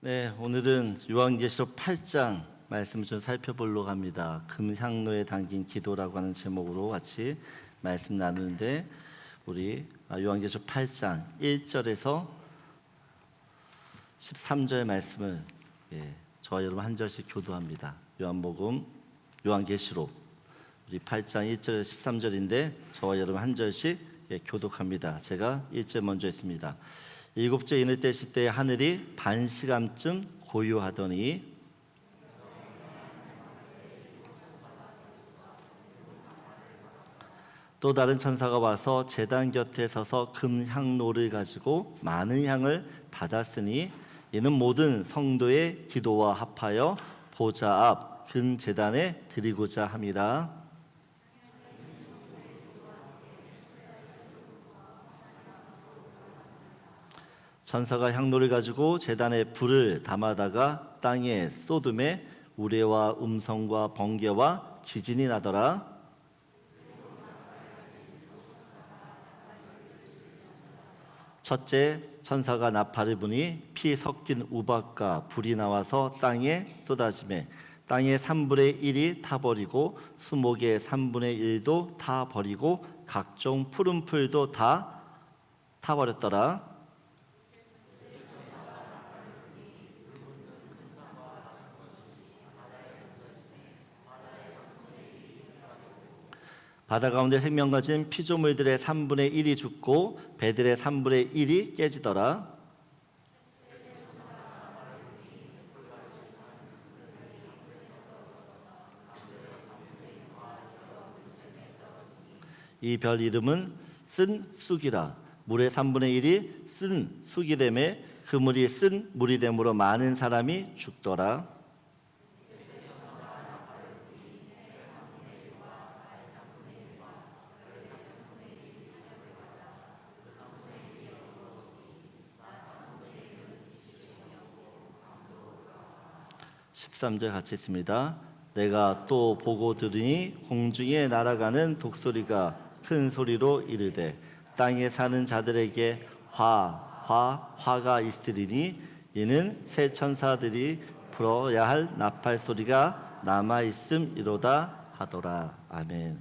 네, 오늘은 요한계시록 8장 말씀을 좀 살펴보려고 합니다. 금향로에 담긴 기도라고 하는 제목으로 같이 말씀 나누는데, 우리 요한계시록 8장 1절에서 13절 말씀을 저와 여러분 한 절씩 교도합니다. 요한계시록 우리 8장 1절에서 13절인데 저와 여러분 한 절씩 교독합니다. 제가 1절 먼저 했습니다. 일곱째 인을 떼실 때 하늘이 반시간쯤 고요하더니 또 다른 천사가 와서 제단 곁에 서서 금향로를 가지고 많은 향을 받았으니 이는 모든 성도의 기도와 합하여 보좌 앞 근 제단에 드리고자 함이라. 천사가 향로를 가지고 제단에 불을 담아다가 땅에 쏟음에 우레와 음성과 번개와 지진이 나더라. 첫째 천사가 나팔을 부니 피 섞인 우박과 불이 나와서 땅에 쏟아지매 땅의 3분의 1이 타버리고 수목의 3분의 1도 타버리고 각종 푸른 풀도 다 타버렸더라. 바다 가운데 생명 가진 피조물들의 3분의 1이 죽고 배들의 3분의 1이 깨지더라. 이 별 이름은 쓴 쑥이라. 물의 3분의 1이 쓴 쑥이 되매 그 물이 쓴 물이 되므로 많은 사람이 죽더라. (13절) 같이 있습니다. 내가 또 보고 들으니 공중에 날아가는 독소리가 큰 소리로 이르되 땅에 사는 자들에게 화가 있으리니 이는 새 천사들이 불어야 할 나팔 소리가 남아 있음이로다 하더라. 아멘.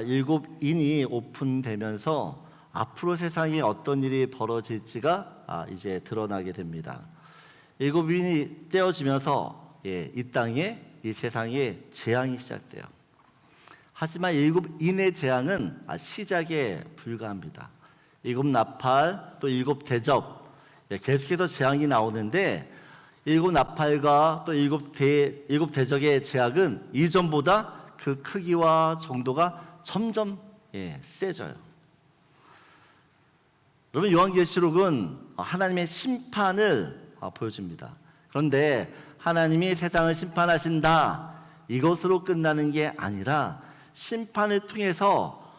일곱 인이 오픈되면서 앞으로 세상에 어떤 일이 벌어질지가 이제 드러나게 됩니다. 일곱 인이 떼어지면서 이 땅에 이 세상에 재앙이 시작돼요. 하지만 일곱 인의 재앙은 시작에 불과합니다. 일곱 나팔 또 일곱 대접 계속해서 재앙이 나오는데, 일곱 나팔과 또 일곱 대적의 재앙은 이전보다 그 크기와 정도가 점점 세져요. 여러분, 요한계시록은 하나님의 심판을 보여줍니다. 그런데 하나님이 세상을 심판하신다, 이것으로 끝나는 게 아니라 심판을 통해서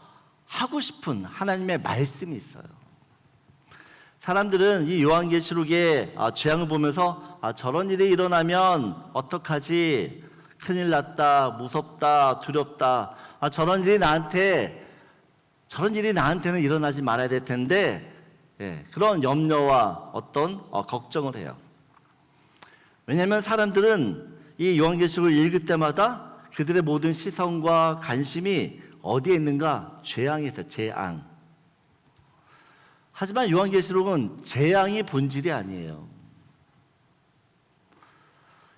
하고 싶은 하나님의 말씀이 있어요. 사람들은 이 요한계시록의 재앙을 보면서 저런 일이 일어나면 어떡하지? 큰일 났다, 무섭다, 두렵다. 저런 일이 나한테는 일어나지 말아야 될 텐데, 그런 염려와 어떤 걱정을 해요. 왜냐하면 사람들은 이 요한계시록을 읽을 때마다 그들의 모든 시선과 관심이 어디에 있는가? 재앙에 있어요. 재앙. 하지만 요한계시록은 재앙이 본질이 아니에요.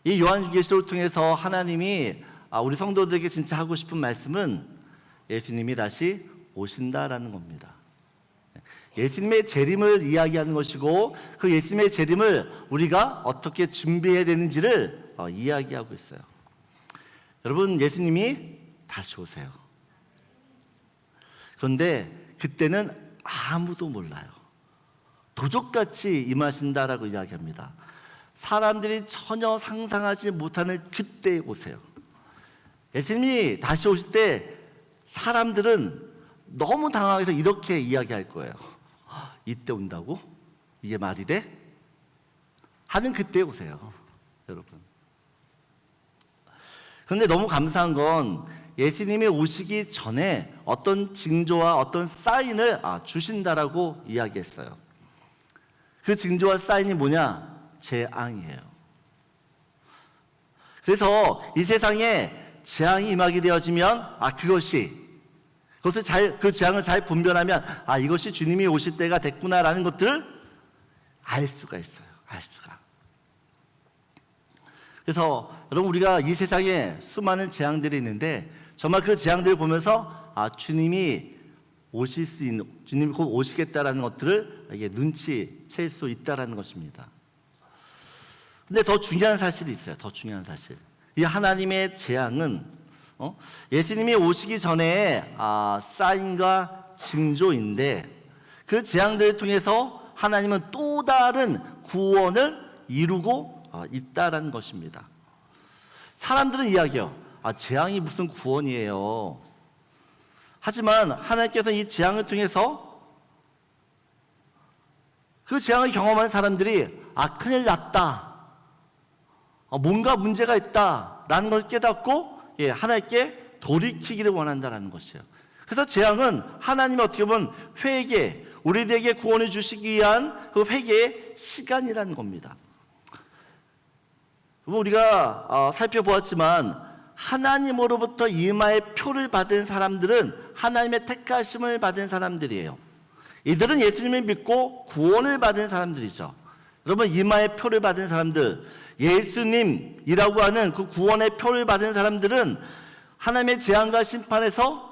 이 요한계시록을 통해서 하나님이 우리 성도들에게 진짜 하고 싶은 말씀은 예수님이 다시 오신다라는 겁니다. 예수님의 재림을 이야기하는 것이고, 그 예수님의 재림을 우리가 어떻게 준비해야 되는지를 이야기하고 있어요. 여러분, 예수님이 다시 오세요. 그런데 그때는 아무도 몰라요. 도적같이 임하신다라고 이야기합니다. 사람들이 전혀 상상하지 못하는 그때에 오세요. 예수님이 다시 오실 때 사람들은 너무 당황해서 이렇게 이야기할 거예요. 이때 온다고? 이게 말이 돼? 하는 그때에 오세요, 여러분. 그런데 너무 감사한 건 예수님이 오시기 전에 어떤 징조와 어떤 사인을 주신다라고 이야기했어요. 그 징조와 사인이 뭐냐? 재앙이에요. 그래서 이 세상에 재앙이 임하게 되어지면 그 재앙을 잘 분별하면 이것이 주님이 오실 때가 됐구나라는 것들을 알 수가 있어요. 알 수가. 그래서 여러분, 우리가 이 세상에 수많은 재앙들이 있는데 정말 그 재앙들을 보면서 주님이 곧 오시겠다라는 것들을 이게 눈치챌 수 있다라는 것입니다. 근데 더 중요한 사실이 있어요. 더 중요한 사실. 이 하나님의 재앙은 예수님이 오시기 전에 사인과 징조인데, 그 재앙들을 통해서 하나님은 또 다른 구원을 이루고 있다라는 것입니다. 사람들은 이야기해요. 재앙이 무슨 구원이에요. 하지만 하나님께서 이 재앙을 통해서 그 재앙을 경험한 사람들이 큰일 났다, 뭔가 문제가 있다라는 것을 깨닫고 하나님께 돌이키기를 원한다는 것이에요. 그래서 재앙은 하나님이 어떻게 보면 회개, 우리들에게 구원을 주시기 위한 그 회개의 시간이라는 겁니다. 우리가 살펴보았지만 하나님으로부터 임하의 표를 받은 사람들은 하나님의 택하심을 받은 사람들이에요. 이들은 예수님을 믿고 구원을 받은 사람들이죠. 여러분, 임하의 표를 받은 사람들, 예수님이라고 하는 그 구원의 표를 받은 사람들은 하나님의 재앙과 심판에서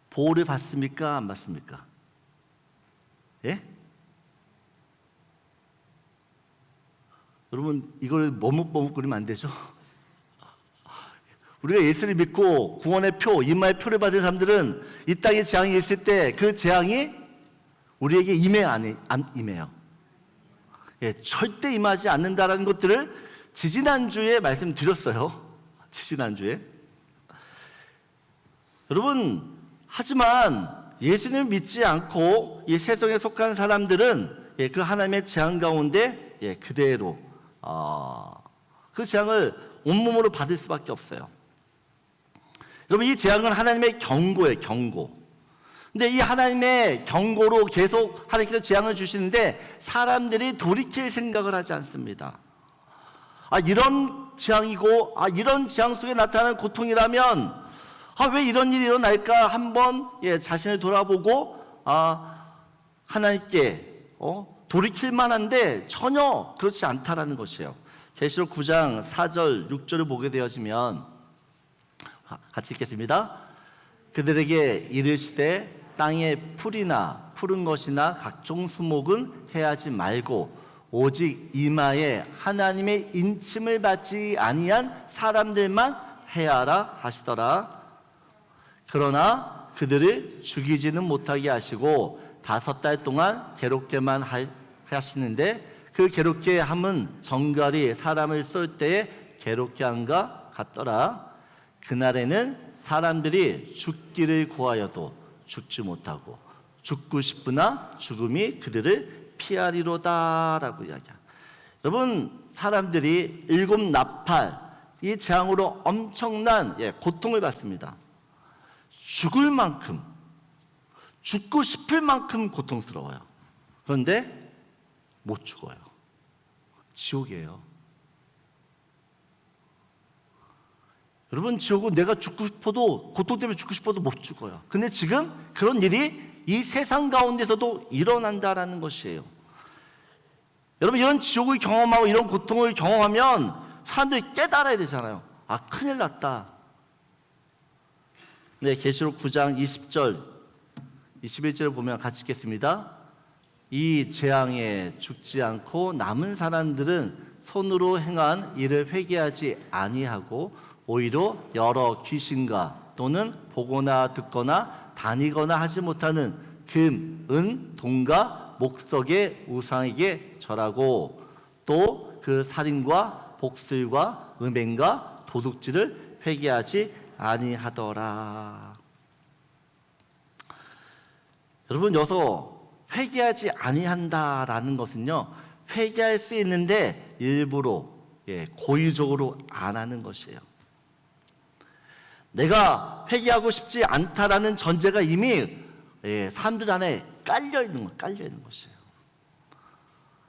보호를 받습니까? 안 받습니까? 예? 여러분, 이걸 머뭇머뭇거리면 안 되죠? 우리가 예수를 믿고 구원의 표, 임마의 표를 받은 사람들은 이 땅에 재앙이 있을 때 그 재앙이 우리에게 임해요, 안 임해요? 절대 임하지 않는다라는 것들을 지지난주에 말씀드렸어요. 지지난주에. 여러분, 하지만 예수님을 믿지 않고 이 세상에 속한 사람들은 그 하나님의 재앙 가운데 그대로 그 재앙을 온몸으로 받을 수밖에 없어요. 여러분, 이 재앙은 하나님의 경고예요, 경고. 근데 이 하나님의 경고로 계속 하나님께서 재앙을 주시는데 사람들이 돌이킬 생각을 하지 않습니다. 이런 재앙이고 이런 재앙 속에 나타나는 고통이라면 왜 이런 일이 일어날까 한번 자신을 돌아보고 하나님께 돌이킬 만한데 전혀 그렇지 않다라는 것이에요. 계시록 9장 4절 6절을 보게 되어지면 같이 읽겠습니다. 그들에게 이르시되 땅의 풀이나 푸른 것이나 각종 수목은 해하지 말고 오직 이마에 하나님의 인침을 받지 아니한 사람들만 해하라 하시더라. 그러나 그들을 죽이지는 못하게 하시고 5달 동안 괴롭게만 하시는데 그 괴롭게 함은 정갈이 사람을 쏠 때에 괴롭게 한가 같더라. 그날에는 사람들이 죽기를 구하여도 죽지 못하고 죽고 싶으나 죽음이 그들을 피하리로다라고 이야기합니다. 여러분, 사람들이 7 나팔 이 재앙으로 엄청난 고통을 받습니다. 죽을 만큼, 죽고 싶을 만큼 고통스러워요. 그런데 못 죽어요. 지옥이에요. 여러분, 지옥은 내가 죽고 싶어도, 고통 때문에 죽고 싶어도 못 죽어요. 근데 지금 그런 일이 이 세상 가운데서도 일어난다라는 것이에요. 여러분, 이런 지옥을 경험하고 이런 고통을 경험하면 사람들이 깨달아야 되잖아요. 큰일 났다. 네, 계시록 9장 20절 21절을 보면 같이 읽겠습니다. 이 재앙에 죽지 않고 남은 사람들은 손으로 행한 일을 회개하지 아니하고 오히려 여러 귀신과 또는 보거나 듣거나 다니거나 하지 못하는 금, 은, 동과 목석의 우상에게 절하고 또 그 살인과 복술과 음행과 도둑질을 회개하지 아니하더라. 여러분, 여기서 회개하지 아니한다라는 것은요, 회개할 수 있는데 일부러 고의적으로 안 하는 것이에요. 내가 회개하고 싶지 않다라는 전제가 이미 사람들 안에 깔려 있는 것이에요.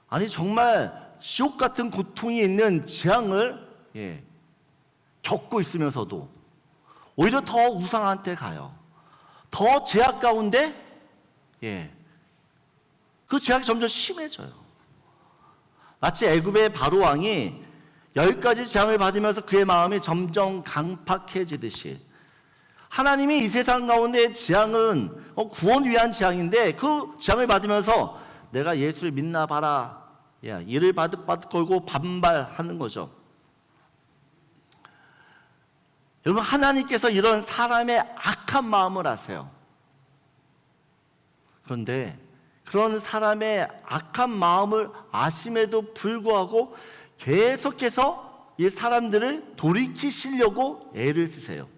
아니 정말 지옥 같은 고통이 있는 재앙을 겪고 있으면서도 오히려 더 우상한테 가요. 더 죄악 가운데 그 죄악이 점점 심해져요. 마치 애굽의 바로 왕이 10가지 재앙을 받으면서 그의 마음이 점점 강팍해지듯이 하나님이 이 세상 가운데 재앙은 구원 위한 재앙인데 그 재앙을 받으면서 내가 예수를 믿나 봐라, 이를 바득바득 걸고 반발하는 거죠. 여러분, 하나님께서 이런 사람의 악한 마음을 아세요. 그런데 그런 사람의 악한 마음을 아심에도 불구하고 계속해서 이 사람들을 돌이키시려고 애를 쓰세요.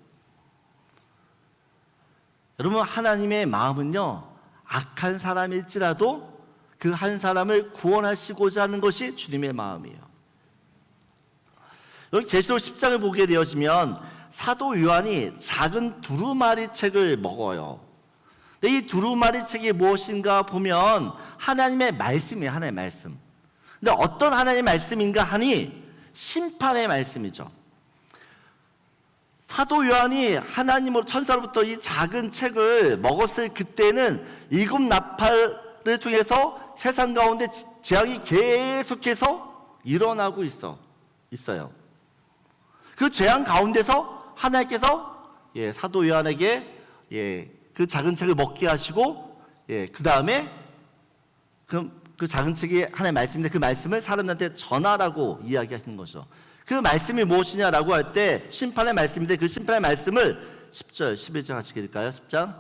여러분, 하나님의 마음은요, 악한 사람일지라도 그 한 사람을 구원하시고자 하는 것이 주님의 마음이에요. 여기 계시록 10장을 보게 되어지면 사도 요한이 작은 두루마리 책을 먹어요. 근데 이 두루마리 책이 무엇인가 보면 하나님의 말씀이에요. 하나님의 말씀. 근데 어떤 하나님의 말씀인가 하니 심판의 말씀이죠. 사도 요한이 하나님으로 천사로부터 이 작은 책을 먹었을 그때는 일곱 나팔을 통해서 세상 가운데 재앙이 계속해서 일어나고 있어요. 그 재앙 가운데서 하나님께서 사도 요한에게 그 작은 책을 먹게 하시고 그 다음에 그 작은 책이 하나님의 말씀인데 그 말씀을 사람들한테 전하라고 이야기하시는 거죠. 그 말씀이 무엇이냐라고 할 때 심판의 말씀인데 그 심판의 말씀을 10절, 11절 같이 읽을까요? 10장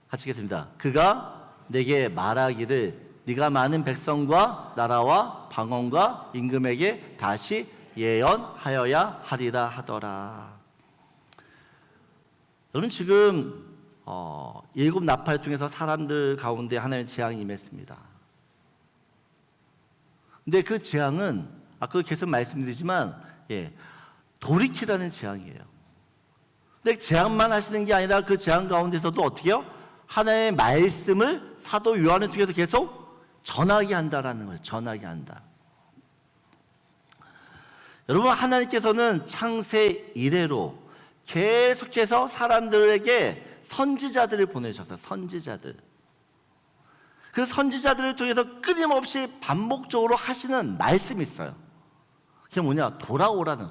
같이 읽겠습니다. 그가 내게 말하기를 네가 많은 백성과 나라와 방언과 임금에게 다시 예언하여야 하리라 하더라. 여러분, 지금 일곱 나팔을 통해서 사람들 가운데 하나님의 재앙이 임했습니다. 근데 그 재앙은 아까 계속 말씀드리지만 돌이키라는 재앙이에요. 근데 재앙만 하시는 게 아니라 그 재앙 가운데서도 어떻게 해요? 하나님의 말씀을 사도 요한을 통해서 계속 전하게 한다라는 거예요. 전하게 한다. 여러분, 하나님께서는 창세 이래로 계속해서 사람들에게 선지자들을 보내셨어요. 선지자들. 그 선지자들을 통해서 끊임없이 반복적으로 하시는 말씀이 있어요. 그게 뭐냐? 돌아오라.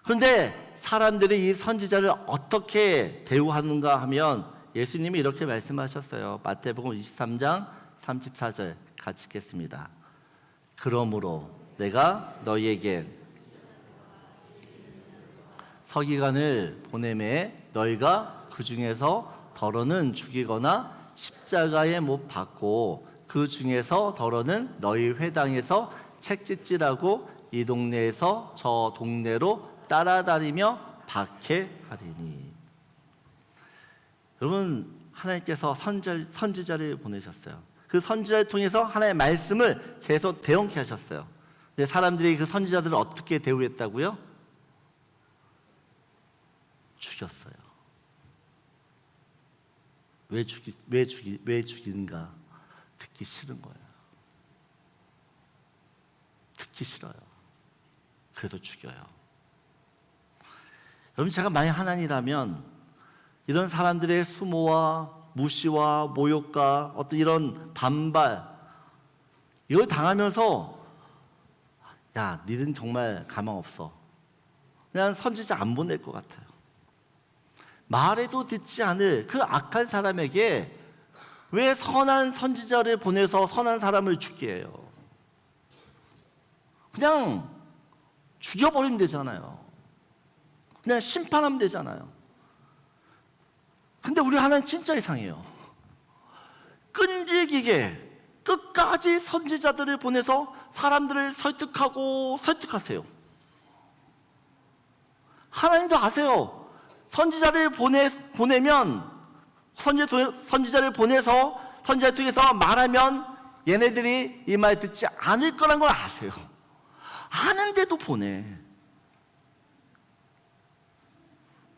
그런데 사람들이 이 선지자를 어떻게 대우하는가 하면 예수님이 이렇게 말씀하셨어요. 마태복음 23장 34절 같이 읽겠습니다. 그러므로 내가 너희에게 서기관을 보내매 너희가 그 중에서 더러는 죽이거나 십자가에 못 박고 그 중에서 더러는 너희 회당에서 책짓질하고 이 동네에서 저 동네로 따라다니며 박해하리니. 여러분, 하나님께서 선지자를 보내셨어요. 그 선지자를 통해서 하나님의 말씀을 계속 대언케 하셨어요. 근데 사람들이 그 선지자들을 어떻게 대우했다고요? 죽였어요. 왜 죽이는가? 듣기 싫은 거예요. 듣기 싫어요. 그래도 죽여요. 여러분, 제가 만약 하나님이라면 이런 사람들의 수모와 무시와 모욕과 어떤 이런 반발, 이걸 당하면서 야, 니는 정말 가망 없어. 그냥 선지자 안 보낼 것 같아요. 말해도 듣지 않을 그 악한 사람에게 왜 선한 선지자를 보내서 선한 사람을 죽게 해요? 그냥 죽여버리면 되잖아요. 그냥 심판하면 되잖아요. 근데 우리 하나님 진짜 이상해요. 끈질기게 끝까지 선지자들을 보내서 사람들을 설득하세요. 하나님도 아세요. 선지자를 보내면 선지자를 보내서 선지자를 통해서 말하면 얘네들이 이 말 듣지 않을 거란 걸 아세요. 아는데도 보내.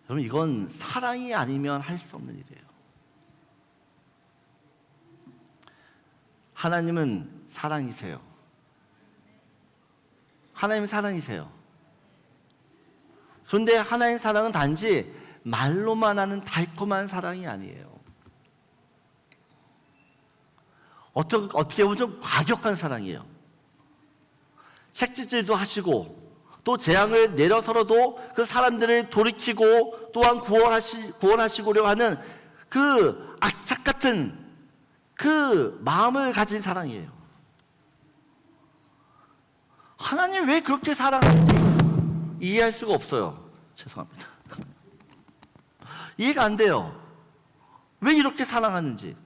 여러분, 이건 사랑이 아니면 할 수 없는 일이에요. 하나님은 사랑이세요. 하나님은 사랑이세요. 그런데 하나님의 사랑은 단지 말로만 하는 달콤한 사랑이 아니에요. 어떻게 보면 좀 과격한 사랑이에요. 책짓질도 하시고 또 재앙을 내려서라도 그 사람들을 돌이키고 또한 구원하시고려 하는 그 악착 같은 그 마음을 가진 사랑이에요. 하나님 왜 그렇게 사랑하는지 이해할 수가 없어요. 죄송합니다. 이해가 안 돼요. 왜 이렇게 사랑하는지.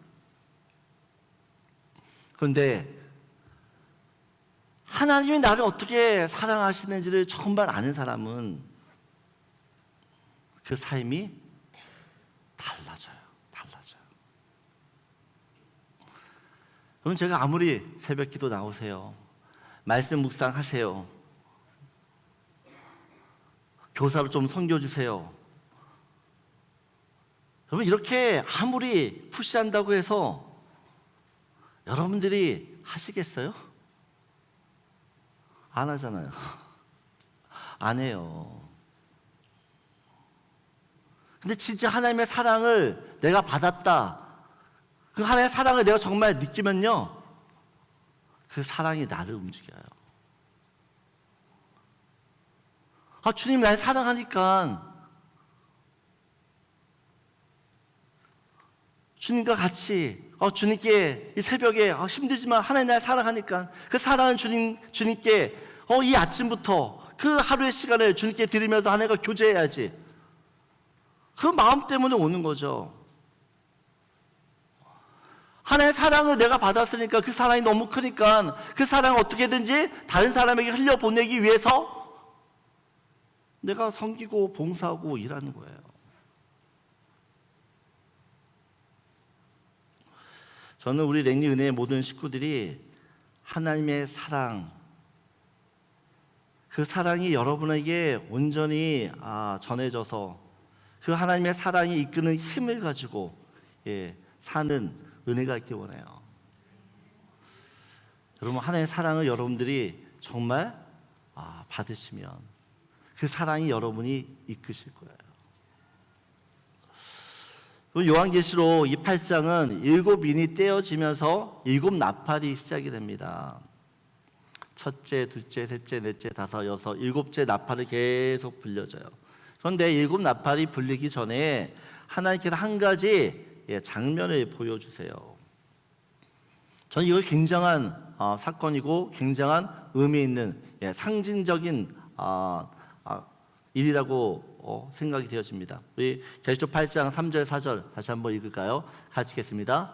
그런데 하나님이 나를 어떻게 사랑하시는지를 정말 아는 사람은 그 삶이 달라져요. 그럼 제가 아무리 새벽기도 나오세요, 말씀 묵상하세요, 교사로 좀 섬겨주세요, 여러분 이렇게 아무리 푸시한다고 해서 여러분들이 하시겠어요? 안 하잖아요. 안 해요. 근데 진짜 하나님의 사랑을 내가 받았다, 그 하나님의 사랑을 내가 정말 느끼면요, 그 사랑이 나를 움직여요. 주님 날 사랑하니까 주님과 같이 주님께 이 새벽에 힘들지만 하나님 날 사랑하니까 그 사랑은 주님께 이 아침부터 그 하루의 시간을 주님께 드리면서 하나님과 교제해야지, 그 마음 때문에 오는 거죠. 하나님의 사랑을 내가 받았으니까 그 사랑이 너무 크니까 그 사랑을 어떻게든지 다른 사람에게 흘려보내기 위해서 내가 섬기고 봉사하고 일하는 거예요. 저는 우리 랭리 은혜의 모든 식구들이 하나님의 사랑, 그 사랑이 여러분에게 온전히 전해져서 그 하나님의 사랑이 이끄는 힘을 가지고 사는 은혜가 있기 원해요. 여러분 하나님의 사랑을 여러분들이 정말 받으시면 그 사랑이 여러분이 이끄실 거예요. 요한계시록 이 8장은 7인이 떼어지면서 7나팔이 시작이 됩니다. 첫째, 둘째, 셋째, 넷째, 다섯, 여섯, 7째 나팔을 계속 불려줘요. 그런데 7나팔이 불리기 전에 하나님께서 한 가지 장면을 보여주세요. 저는 이걸 굉장한 사건이고 굉장한 의미 있는 상징적인 일이라고 생각이 되어집니다. 우리 계시록 8장 3절 4절 다시 한번 읽을까요? 같이 읽겠습니다.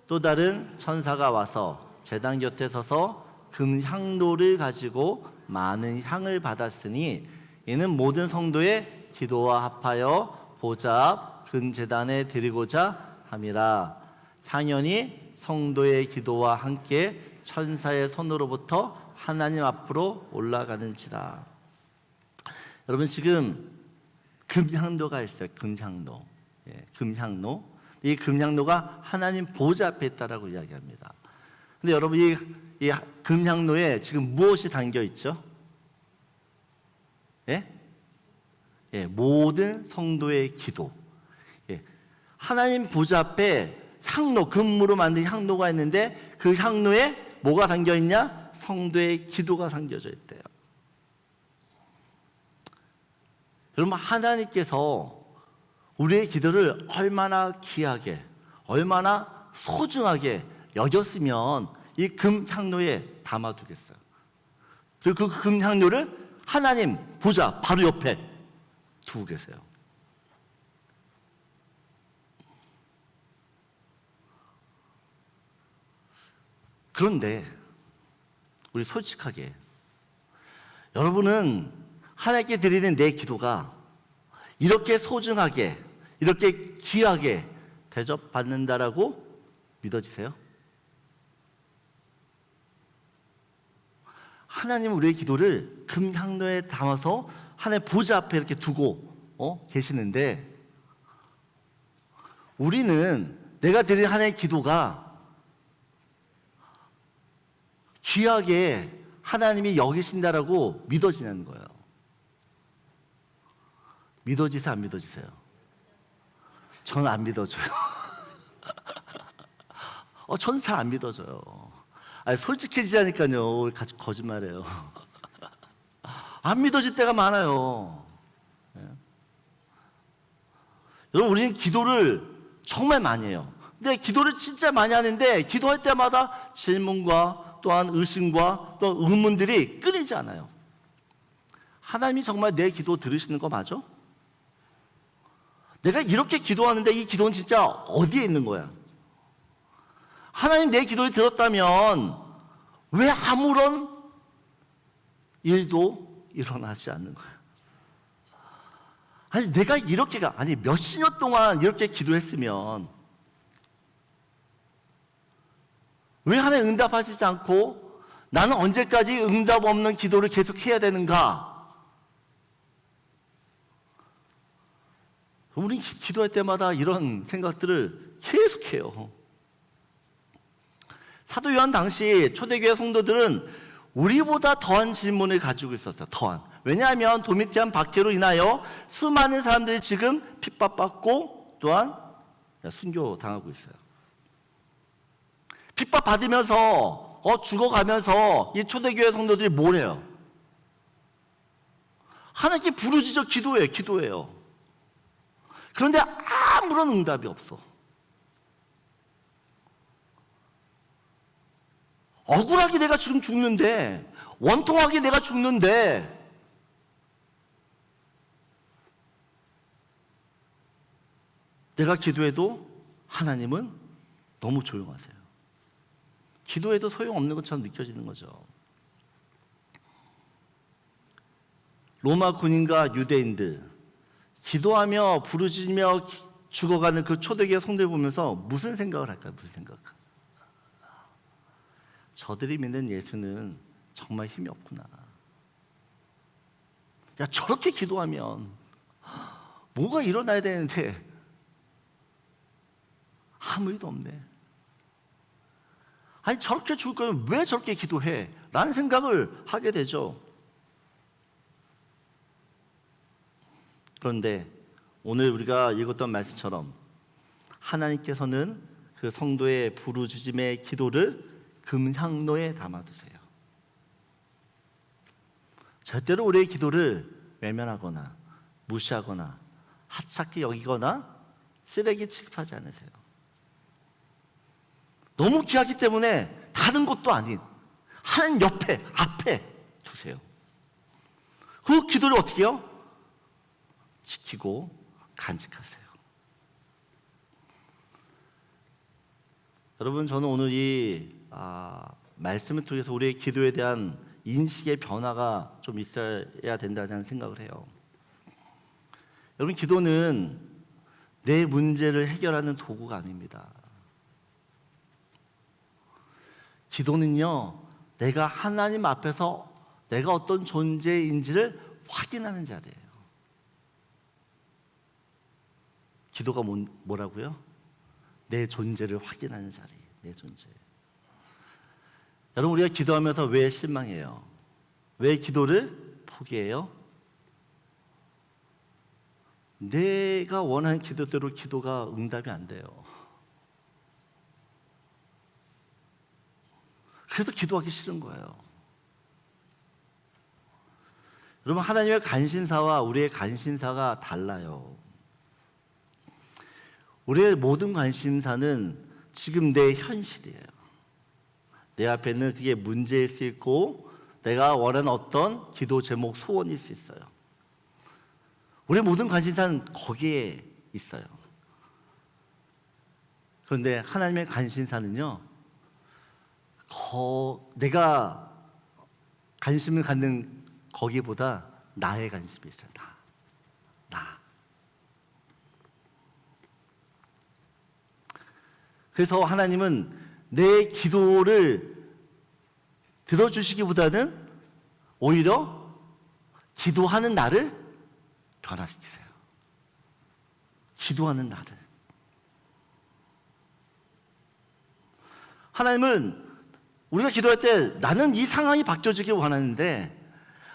또 다른 천사가 와서 제단 곁에 서서 금향로를 가지고 많은 향을 받았으니 이는 모든 성도의 기도와 합하여 보좌 앞 근제단에 드리고자 함이라. 향연이 성도의 기도와 함께 천사의 손으로부터 하나님 앞으로 올라가는지라. 여러분 지금 금향로가 있어요. 금향로. 금향로. 이 금향로가 하나님 보좌 앞에 있다라고 이야기합니다. 근데 여러분 이 금향로에 지금 무엇이 담겨 있죠? 모든 성도의 기도. 하나님 보좌 앞에 향로, 금으로 만든 향로가 있는데 그 향로에 뭐가 담겨 있냐? 성도의 기도가 담겨져 있대요. 여러분 하나님께서 우리의 기도를 얼마나 귀하게, 얼마나 소중하게 여겼으면 이 금향로에 담아두겠어요. 그리고 그 금향로를 하나님 보좌 바로 옆에 두고 계세요. 그런데 우리 솔직하게, 여러분은 하나님께 드리는 내 기도가 이렇게 소중하게, 이렇게 귀하게 대접받는다라고 믿어지세요? 하나님은 우리의 기도를 금향로에 담아서 하나님 보좌 앞에 이렇게 두고 계시는데, 우리는 내가 드린 하나님의 기도가 귀하게 하나님이 여기신다라고 믿어지는 거예요. 믿어지세요, 안 믿어지세요? 저는 안 믿어져요. 저는 잘 안 믿어져요. 아니, 솔직해지자니까요. 거짓말해요. 안 믿어질 때가 많아요. 예? 여러분, 우리는 기도를 정말 많이 해요. 근데 기도를 진짜 많이 하는데 기도할 때마다 질문과 또한 의심과 또 의문들이 끊이지 않아요. 하나님이 정말 내 기도 들으시는 거 맞아? 내가 이렇게 기도하는데 이 기도는 진짜 어디에 있는 거야? 하나님 내 기도를 들었다면 왜 아무런 일도 일어나지 않는 거야? 아니 내가 이렇게가 아니 몇십 년 동안 이렇게 기도했으면 왜 하나님 응답하시지 않고 나는 언제까지 응답 없는 기도를 계속 해야 되는가? 우리 기도할 때마다 이런 생각들을 계속해요. 사도 요한 당시 초대교회 성도들은 우리보다 더한 질문을 가지고 있었어요. 더한. 왜냐하면 도미티안 박해로 인하여 수많은 사람들이 지금 핍박받고 또한 순교당하고 있어요. 핍박받으면서 죽어가면서 이 초대교회 성도들이 뭘 해요? 하나님께 부르짖어 기도해요. 그런데 아무런 응답이 없어. 억울하게 내가 지금 죽는데, 원통하게 내가 죽는데, 내가 기도해도 하나님은 너무 조용하세요. 기도해도 소용없는 것처럼 느껴지는 거죠. 로마 군인과 유대인들, 기도하며 부르짖으며 죽어가는 그 초대교회 성도를 보면서 무슨 생각을 할까요? 무슨 생각? 저들이 믿는 예수는 정말 힘이 없구나. 야, 저렇게 기도하면 뭐가 일어나야 되는데 아무 일도 없네. 아니 저렇게 죽을 거면 왜 저렇게 기도해? 라는 생각을 하게 되죠. 그런데 오늘 우리가 읽었던 말씀처럼 하나님께서는 그 성도의 부르짖음의 기도를 금향로에 담아두세요. 절대로 우리의 기도를 외면하거나 무시하거나 하찮게 여기거나 쓰레기 취급하지 않으세요. 너무 귀하기 때문에 다른 것도 아닌 하나님 옆에 앞에 두세요. 그 기도를 어떻게 해요? 지키고 간직하세요. 여러분, 저는 오늘 이 말씀을 통해서 우리의 기도에 대한 인식의 변화가 좀 있어야 된다는 생각을 해요. 여러분, 기도는 내 문제를 해결하는 도구가 아닙니다. 기도는요, 내가 하나님 앞에서 내가 어떤 존재인지를 확인하는 자리예요. 기도가 뭐라고요? 내 존재를 확인하는 자리, 내 존재. 여러분, 우리가 기도하면서 왜 실망해요? 왜 기도를 포기해요? 내가 원하는 기도대로 기도가 응답이 안 돼요. 그래서 기도하기 싫은 거예요. 여러분, 하나님의 간신사와 우리의 간신사가 달라요. 우리의 모든 관심사는 지금 내 현실이에요. 내 앞에는 그게 문제일 수 있고 내가 원하는 어떤 기도 제목, 소원일 수 있어요. 우리의 모든 관심사는 거기에 있어요. 그런데 하나님의 관심사는요, 내가 관심을 갖는 거기보다 나의 관심이 있어요. 나. 그래서 하나님은 내 기도를 들어주시기보다는 오히려 기도하는 나를 변화시키세요. 기도하는 나를. 하나님은 우리가 기도할 때 나는 이 상황이 바뀌어지길 원하는데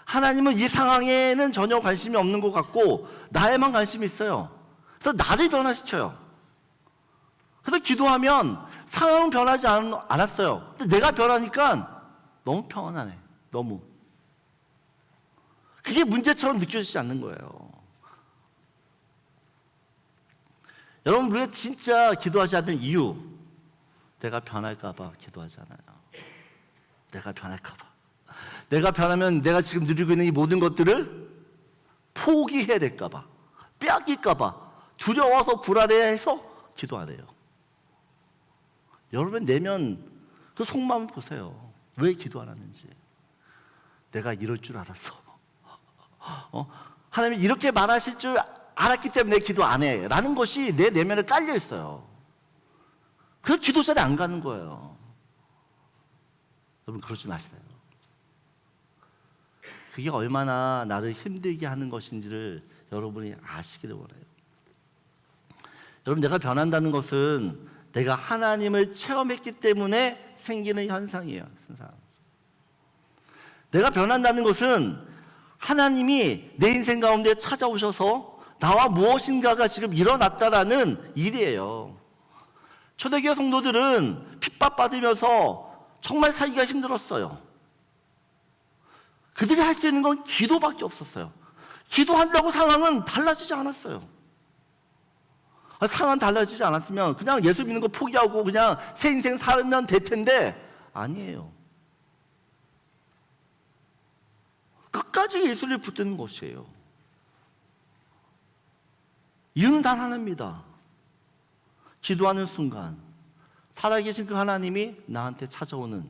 하나님은 이 상황에는 전혀 관심이 없는 것 같고 나에만 관심이 있어요. 그래서 나를 변화시켜요. 그래서 기도하면 상황은 변하지 않았어요. 근데 내가 변하니까 너무 평안하네. 너무. 그게 문제처럼 느껴지지 않는 거예요. 여러분, 우리가 진짜 기도하지 않는 이유, 내가 변할까 봐 기도하지 않아요. 내가 변할까 봐. 내가 변하면 내가 지금 누리고 있는 이 모든 것들을 포기해야 될까 봐, 빼앗길까 봐 두려워서 불안해해서 기도 안 해요. 여러분 내면 그 속마음을 보세요. 왜 기도 안 하는지. 내가 이럴 줄 알았어. 하나님이 이렇게 말하실 줄 알았기 때문에 기도 안 해 라는 것이 내 내면에 깔려 있어요. 그래서 기도 자리에 안 가는 거예요. 여러분 그러지 마세요. 그게 얼마나 나를 힘들게 하는 것인지를 여러분이 아시기를 원해요. 여러분 내가 변한다는 것은 내가 하나님을 체험했기 때문에 생기는 현상이에요. 현상. 내가 변한다는 것은 하나님이 내 인생 가운데 찾아오셔서 나와 무엇인가가 지금 일어났다라는 일이에요. 초대교회 성도들은 핍박받으면서 정말 살기가 힘들었어요. 그들이 할 수 있는 건 기도밖에 없었어요. 기도한다고 상황은 달라지지 않았어요. 상황 달라지지 않았으면 그냥 예수 믿는 거 포기하고 그냥 새 인생 살면 될 텐데 아니에요. 끝까지 예수를 붙드는 것이에요. 이유는 단 하나입니다. 기도하는 순간 살아계신 그 하나님이 나한테 찾아오는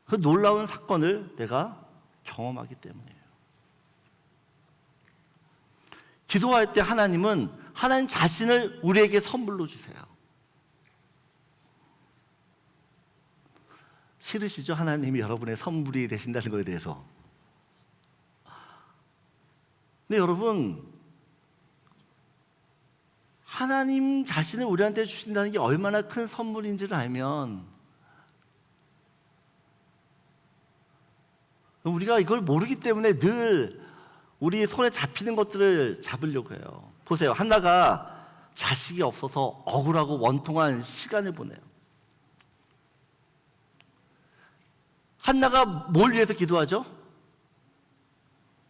그 놀라운 사건을 내가 경험하기 때문이에요. 기도할 때 하나님은 하나님 자신을 우리에게 선물로 주세요. 싫으시죠? 하나님이 여러분의 선물이 되신다는 것에 대해서. 근데 여러분, 하나님 자신을 우리한테 주신다는 게 얼마나 큰 선물인지를 알면 우리가 이걸 모르기 때문에 늘 우리 손에 잡히는 것들을 잡으려고 해요. 보세요. 한나가 자식이 없어서 억울하고 원통한 시간을 보내요. 한나가 뭘 위해서 기도하죠?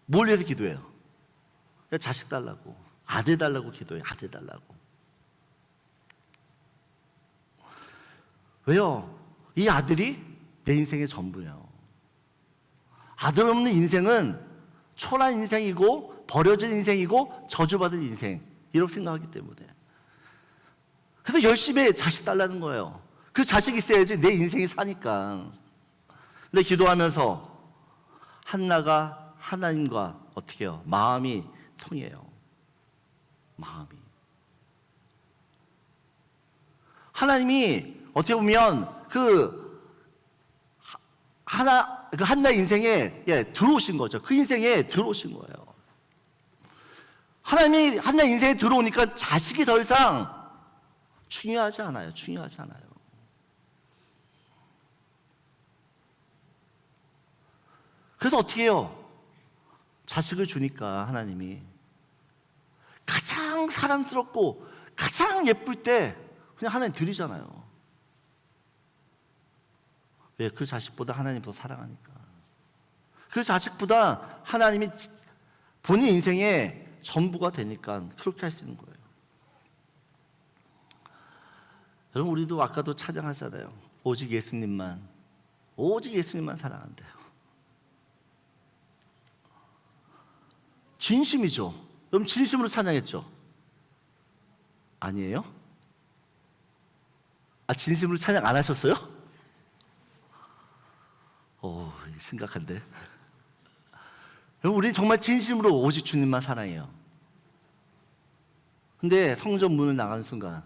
뭘 위해서 기도해요? 자식 달라고, 아들 달라고 기도해요. 아들 달라고. 왜요? 이 아들이 내 인생의 전부예요. 아들 없는 인생은 초라한 인생이고 버려진 인생이고 저주받은 인생 이렇게 생각하기 때문에 그래서 열심히 자식 달라는 거예요. 그 자식이 있어야지 내 인생이 사니까. 근데 기도하면서 한나가 하나님과 어떻게 해요? 마음이 통해요. 마음이. 하나님이 어떻게 보면 그 한나 인생에 들어오신 거죠. 그 인생에 들어오신 거예요. 하나님이 한나 인생에 들어오니까 자식이 더 이상 중요하지 않아요. 중요하지 않아요. 그래서 어떻게 해요? 자식을 주니까 하나님이 가장 사랑스럽고 가장 예쁠 때 그냥 하나님 드리잖아요. 왜? 그 자식보다 하나님 더 사랑하니까. 그 자식보다 하나님이 본인 인생의 전부가 되니까 그렇게 할 수 있는 거예요. 여러분 우리도 아까도 찬양하잖아요. 오직 예수님만 사랑한대요. 진심이죠. 여러분 진심으로 찬양했죠? 아니에요? 진심으로 찬양 안 하셨어요? 심각한데. 여러분 우리 정말 진심으로 오직 주님만 사랑해요. 근데 성전 문을 나가는 순간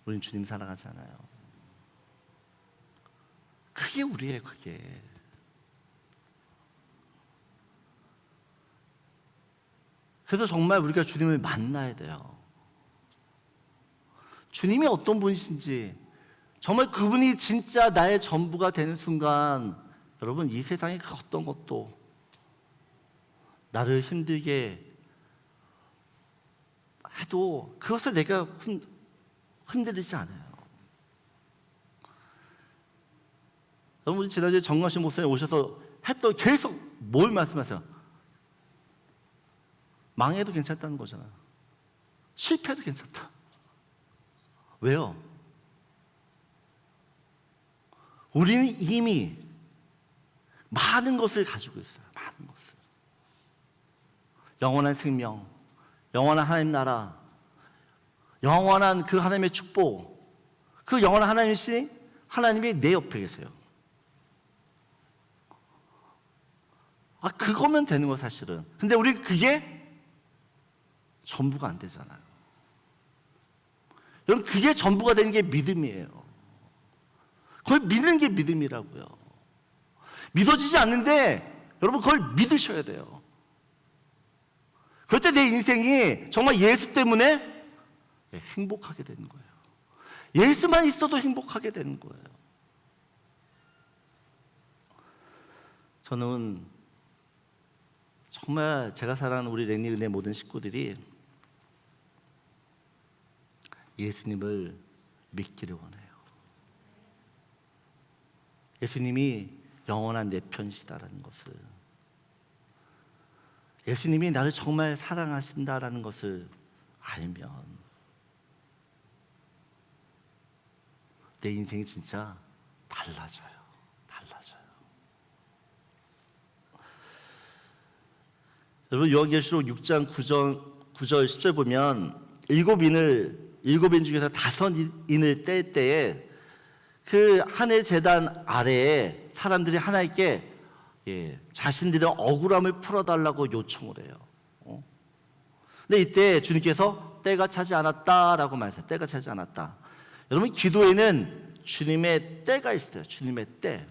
우리는 주님 사랑하지 않아요. 그게 우리예요. 그게. 그래서 정말 우리가 주님을 만나야 돼요. 주님이 어떤 분이신지, 정말 그분이 진짜 나의 전부가 되는 순간, 여러분, 이 세상의 그 어떤 것도 나를 힘들게 해도 그것을 내가 흔들리지 않아요. 여러분, 지난주에 정광신 목사님 오셔서 했던, 계속 뭘 말씀하세요? 망해도 괜찮다는 거잖아요. 실패해도 괜찮다. 왜요? 우리는 이미 많은 것을 가지고 있어요. 많은 것을. 영원한 생명, 영원한 하나님 나라, 영원한 그 하나님의 축복, 그 영원한 하나님이 내 옆에 계세요. 그거면 되는 거 사실은. 근데 우리 그게 전부가 안 되잖아요. 여러분, 그게 전부가 되는 게 믿음이에요. 그걸 믿는 게 믿음이라고요. 믿어지지 않는데 여러분, 그걸 믿으셔야 돼요. 그럴 때 내 인생이 정말 예수 때문에 행복하게 되는 거예요. 예수만 있어도 행복하게 되는 거예요. 저는 정말 제가 사랑하는 우리 랭리 은혜 모든 식구들이 예수님을 믿기를 원해요. 예수님이 영원한 내 편이시다라는 것을, 예수님이 나를 정말 사랑하신다라는 것을 알면 내 인생이 진짜 달라져요. 달라져요. 여러분, 요한계시록 6장 9절 10절 보면 일곱 인 중에서 5인을 뗄 때에 그 하늘 제단 아래에 사람들이 하나님께 자신들의 억울함을 풀어달라고 요청을 해요. 근데 이때 주님께서 때가 차지 않았다라고 말했어요. 때가 차지 않았다. 여러분, 기도에는 주님의 때가 있어요. 주님의 때.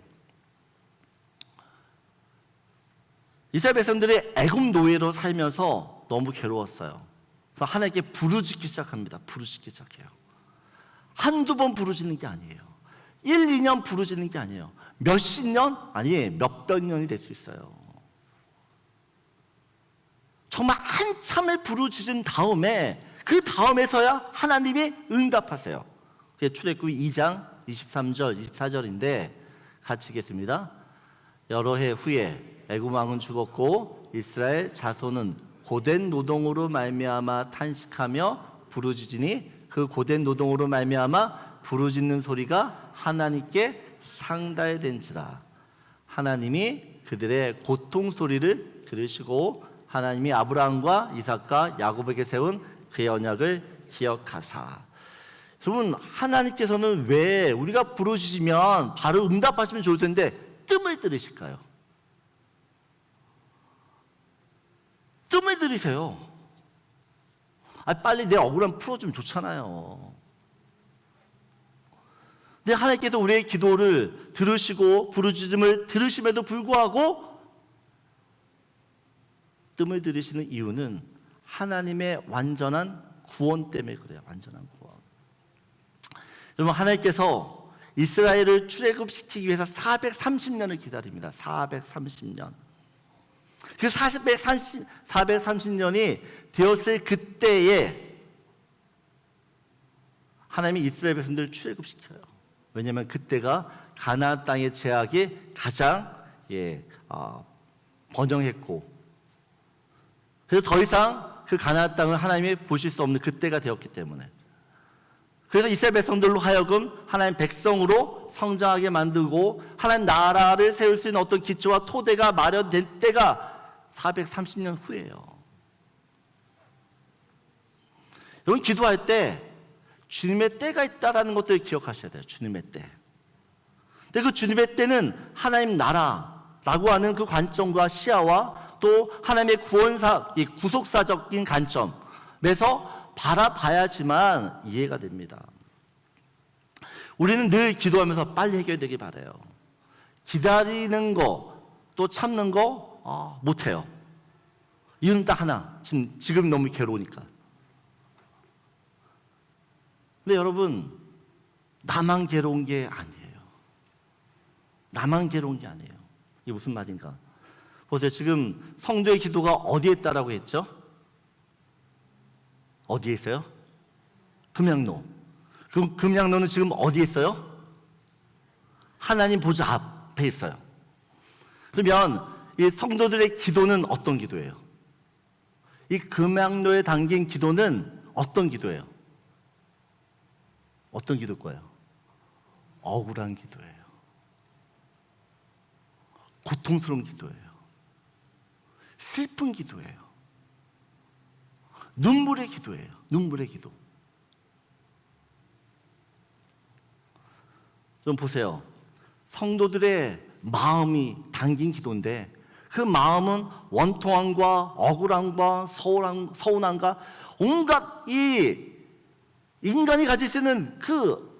이스라엘 백성들이 애굽 노예로 살면서 너무 괴로웠어요. 그래서 하나님께 부르짖기 시작합니다. 부르짖기 시작해요. 한두 번 부르짖는 게 아니에요. 1, 2년 부르짖는 게 아니에요. 몇십 년? 아니, 몇백 년이 될 수 있어요. 정말 한참을 부르짖은 다음에, 그 다음에서야 하나님이 응답하세요. 그게 출애굽기 2장 23절, 24절인데 같이 읽겠습니다. 여러 해 후에 애굽 왕은 죽었고 이스라엘 자손은 고된 노동으로 말미암아 탄식하며 부르짖으니 그 고된 노동으로 말미암아 부르짖는 소리가 하나님께 상달된지라. 하나님이 그들의 고통 소리를 들으시고 하나님이 아브라함과 이삭과 야곱에게 세운 그의 언약을 기억하사. 여러분, 하나님께서는 왜 우리가 부르짖으면 바로 응답하시면 좋을 텐데 뜸을 들이실까요? 뜸을 들이세요. 빨리 내 억울함 풀어주면 좋잖아요. 근데 하나님께서 우리의 기도를 들으시고 부르짖음을 들으심에도 불구하고 뜸을 들이시는 이유는 하나님의 완전한 구원 때문에 그래요. 완전한 구원. 여러분, 하나님께서 이스라엘을 출애굽시키기 위해서 430년을 기다립니다. 430년. 그 430년이 되었을 그때에 하나님이 이스라엘 백성들을 출애굽시켜요. 왜냐하면 그때가 가나안 땅의 제약이 가장 번영했고, 그래서 더 이상 그 가나안 땅을 하나님이 보실 수 없는 그때가 되었기 때문에, 그래서 이스라엘 백성들로 하여금 하나님 백성으로 성장하게 만들고 하나님 나라를 세울 수 있는 어떤 기초와 토대가 마련된 때가 430년 후예요. 여러분, 기도할 때 주님의 때가 있다라는 것들을 기억하셔야 돼요. 주님의 때. 근데 그 주님의 때는 하나님 나라라고 하는 그 관점과 시야와 또 하나님의 이 구속사적인 관점에서 바라봐야지만 이해가 됩니다. 우리는 늘 기도하면서 빨리 해결되길 바라요. 기다리는 거, 또 참는 거 못해요. 이유는 딱 하나, 지금 너무 괴로우니까. 근데 여러분, 나만 괴로운 게 아니에요. 나만 괴로운 게 아니에요. 이게 무슨 말인가? 보세요. 지금 성도의 기도가 어디에 있다라고 했죠? 어디에 있어요? 금양로. 그럼 금양로는 지금 어디에 있어요? 하나님 보좌 앞에 있어요. 그러면 이 성도들의 기도는 어떤 기도예요? 이 금양로에 담긴 기도는 어떤 기도예요? 어떤 기도일 거예요? 억울한 기도예요. 고통스러운 기도예요. 슬픈 기도예요. 눈물의 기도예요. 눈물의 기도. 좀 보세요. 성도들의 마음이 담긴 기도인데 그 마음은 원통함과 억울함과 서운함과 온갖 이 인간이 가질 수 있는 그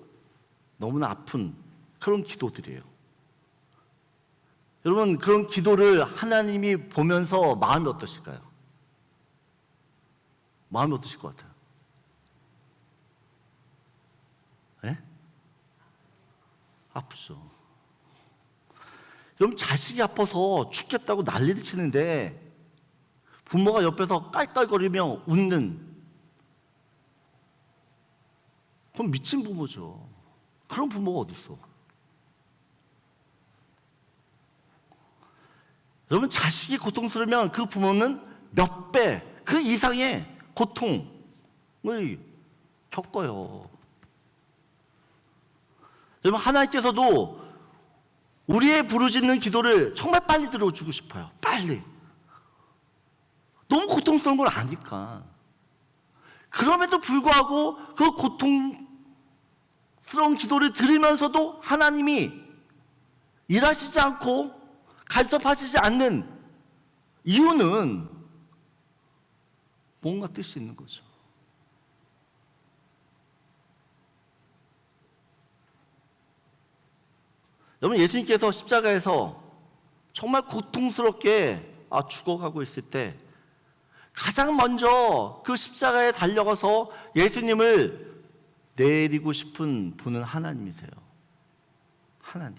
너무나 아픈 그런 기도들이에요. 여러분, 그런 기도를 하나님이 보면서 마음이 어떠실까요? 마음이 어떠실 것 같아요? 네? 아프죠. 여러분, 자식이 아파서 죽겠다고 난리를 치는데 부모가 옆에서 깔깔거리며 웃는, 그건 미친 부모죠. 그런 부모가 어디 있어? 여러분, 자식이 고통스러우면 그 부모는 몇 배, 그 이상의 고통을 겪어요. 여러분, 하나님께서도 우리의 부르짖는 기도를 정말 빨리 들어주고 싶어요. 빨리. 너무 고통스러운 걸 아니까. 그럼에도 불구하고 그 고통스러운 기도를 들으면서도 하나님이 일하시지 않고 간섭하시지 않는 이유는 뭔가 뜻이 있는 거죠. 여러분, 예수님께서 십자가에서 정말 고통스럽게 죽어가고 있을 때 가장 먼저 그 십자가에 달려가서 예수님을 내리고 싶은 분은 하나님이세요. 하나님.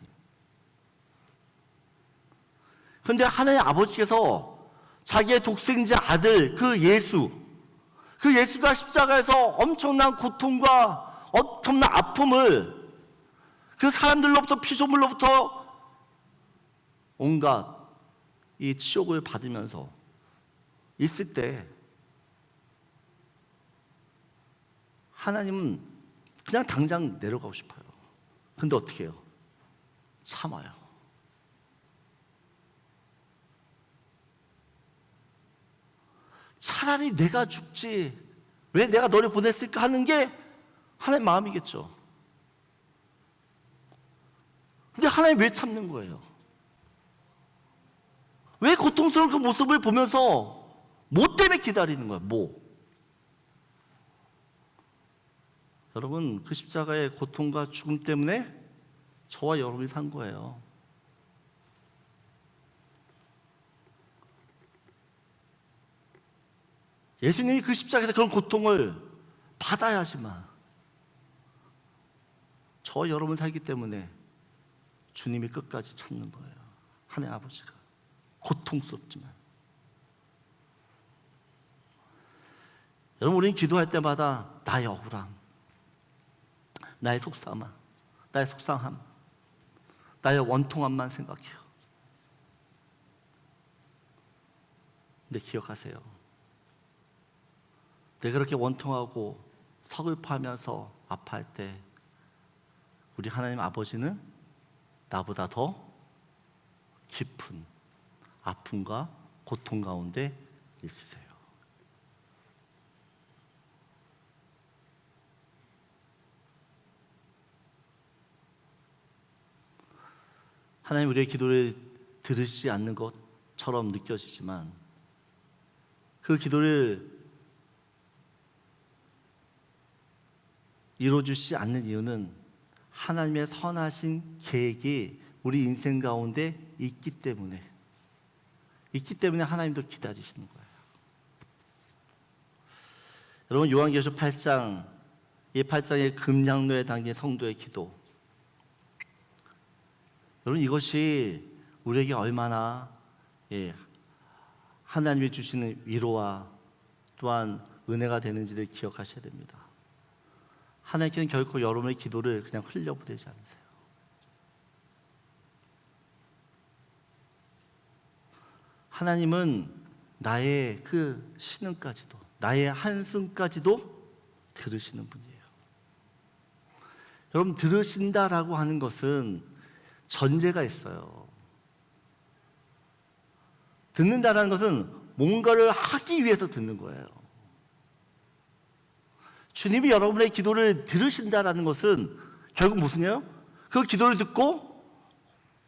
그런데 하나님 아버지께서 자기의 독생자 아들 그 예수가 십자가에서 엄청난 고통과 엄청난 아픔을 그 사람들로부터 피조물로부터 온갖 이 치욕을 받으면서 있을 때 하나님은 그냥 당장 내려가고 싶어요. 근데 어떻게 해요? 참아요. 차라리 내가 죽지 왜 내가 너를 보냈을까 하는 게 하나님 마음이겠죠. 근데 하나님 왜 참는 거예요? 왜 고통스러운 그 모습을 보면서 뭐 때문에 기다리는 거예요? 뭐? 여러분, 그 십자가의 고통과 죽음 때문에 저와 여러분이 산 거예요. 예수님이 그 십자가에서 그런 고통을 받아야지만 저 여러분 살기 때문에 주님이 끝까지 참는 거예요. 하나님 아버지가 고통스럽지만. 여러분, 우리는 기도할 때마다 나의 억울함, 나의 속상함, 나의 원통함만 생각해요. 근데 기억하세요. 내가 그렇게 원통하고 서글퍼하면서 아파할 때 우리 하나님 아버지는 나보다 더 깊은 아픔과 고통 가운데 있으세요. 하나님 우리의 기도를 들으시지 않는 것처럼 느껴지지만 그 기도를 이루어주시지 않는 이유는 하나님의 선하신 계획이 우리 인생 가운데 있기 때문에 하나님도 기다리시는 거예요. 여러분, 요한계시록 8장 이 8장의 금양로에 담긴 성도의 기도, 여러분 이것이 우리에게 얼마나 하나님이 주시는 위로와 또한 은혜가 되는지를 기억하셔야 됩니다. 하나님께는 결코 여러분의 기도를 그냥 흘려보내지 않으세요. 하나님은 나의 그 신음까지도, 나의 한숨까지도 들으시는 분이에요. 여러분, 들으신다라고 하는 것은 전제가 있어요. 듣는다라는 것은 뭔가를 하기 위해서 듣는 거예요. 주님이 여러분의 기도를 들으신다라는 것은 결국 무슨요? 그 기도를 듣고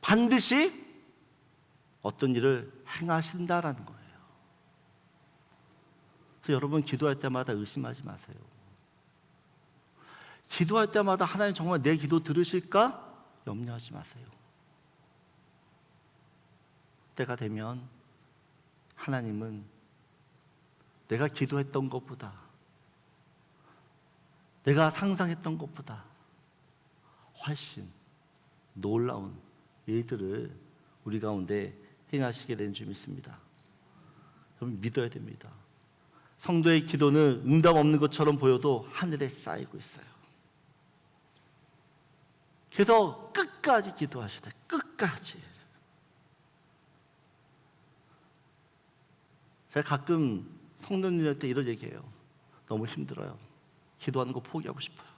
반드시 어떤 일을 행하신다라는 거예요. 그래서 여러분 기도할 때마다 의심하지 마세요. 기도할 때마다 하나님 정말 내 기도 들으실까? 염려하지 마세요. 때가 되면 하나님은 내가 기도했던 것보다, 내가 상상했던 것보다 훨씬 놀라운 일들을 우리 가운데 행하시게 된 줄 믿습니다. 여러분 믿어야 됩니다. 성도의 기도는 응답 없는 것처럼 보여도 하늘에 쌓이고 있어요. 그래서 끝까지 기도하셔야 돼요. 끝까지. 제가 가끔 성도님들한테 이런 얘기해요. 너무 힘들어요. 기도하는 거 포기하고 싶어요.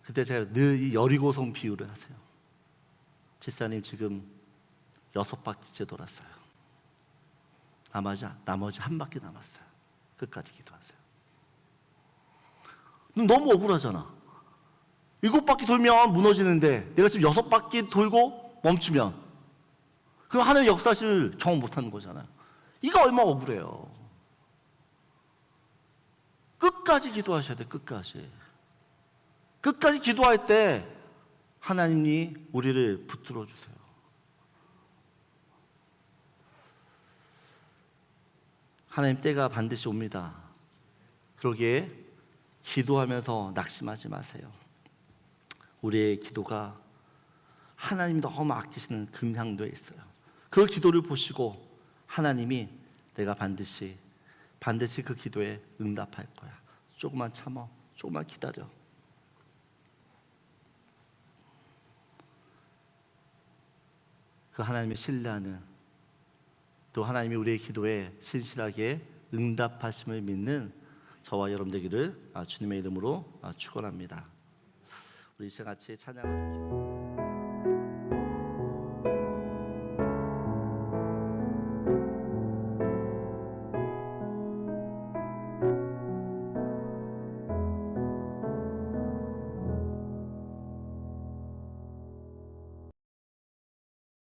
그때 제가 늘 이 여리고성 비유를 하세요. 집사님 지금 6바퀴째 돌았어요. 나머지 한 바퀴 남았어요. 끝까지 기도하세요. 너무 억울하잖아. 7바퀴 돌면 무너지는데 내가 지금 6바퀴 돌고 멈추면 그 하나님의 역사를 경험 못하는 거잖아요. 이거 얼마나 억울해요. 끝까지 기도하셔야 돼요. 끝까지 기도할 때 하나님이 우리를 붙들어 주세요. 하나님 때가 반드시 옵니다. 그러기에 기도하면서 낙심하지 마세요. 우리의 기도가 하나님이 너무 아끼시는 금향도에 있어요. 그 기도를 보시고 하나님이 내가 반드시 그 기도에 응답할 거야. 조금만 참아, 조금만 기다려. 그 하나님의 신뢰하는, 또 하나님이 우리의 기도에 신실하게 응답하심을 믿는 저와 여러분 되기를 주님의 이름으로 축원합니다. 우리 이제 같이 찬양을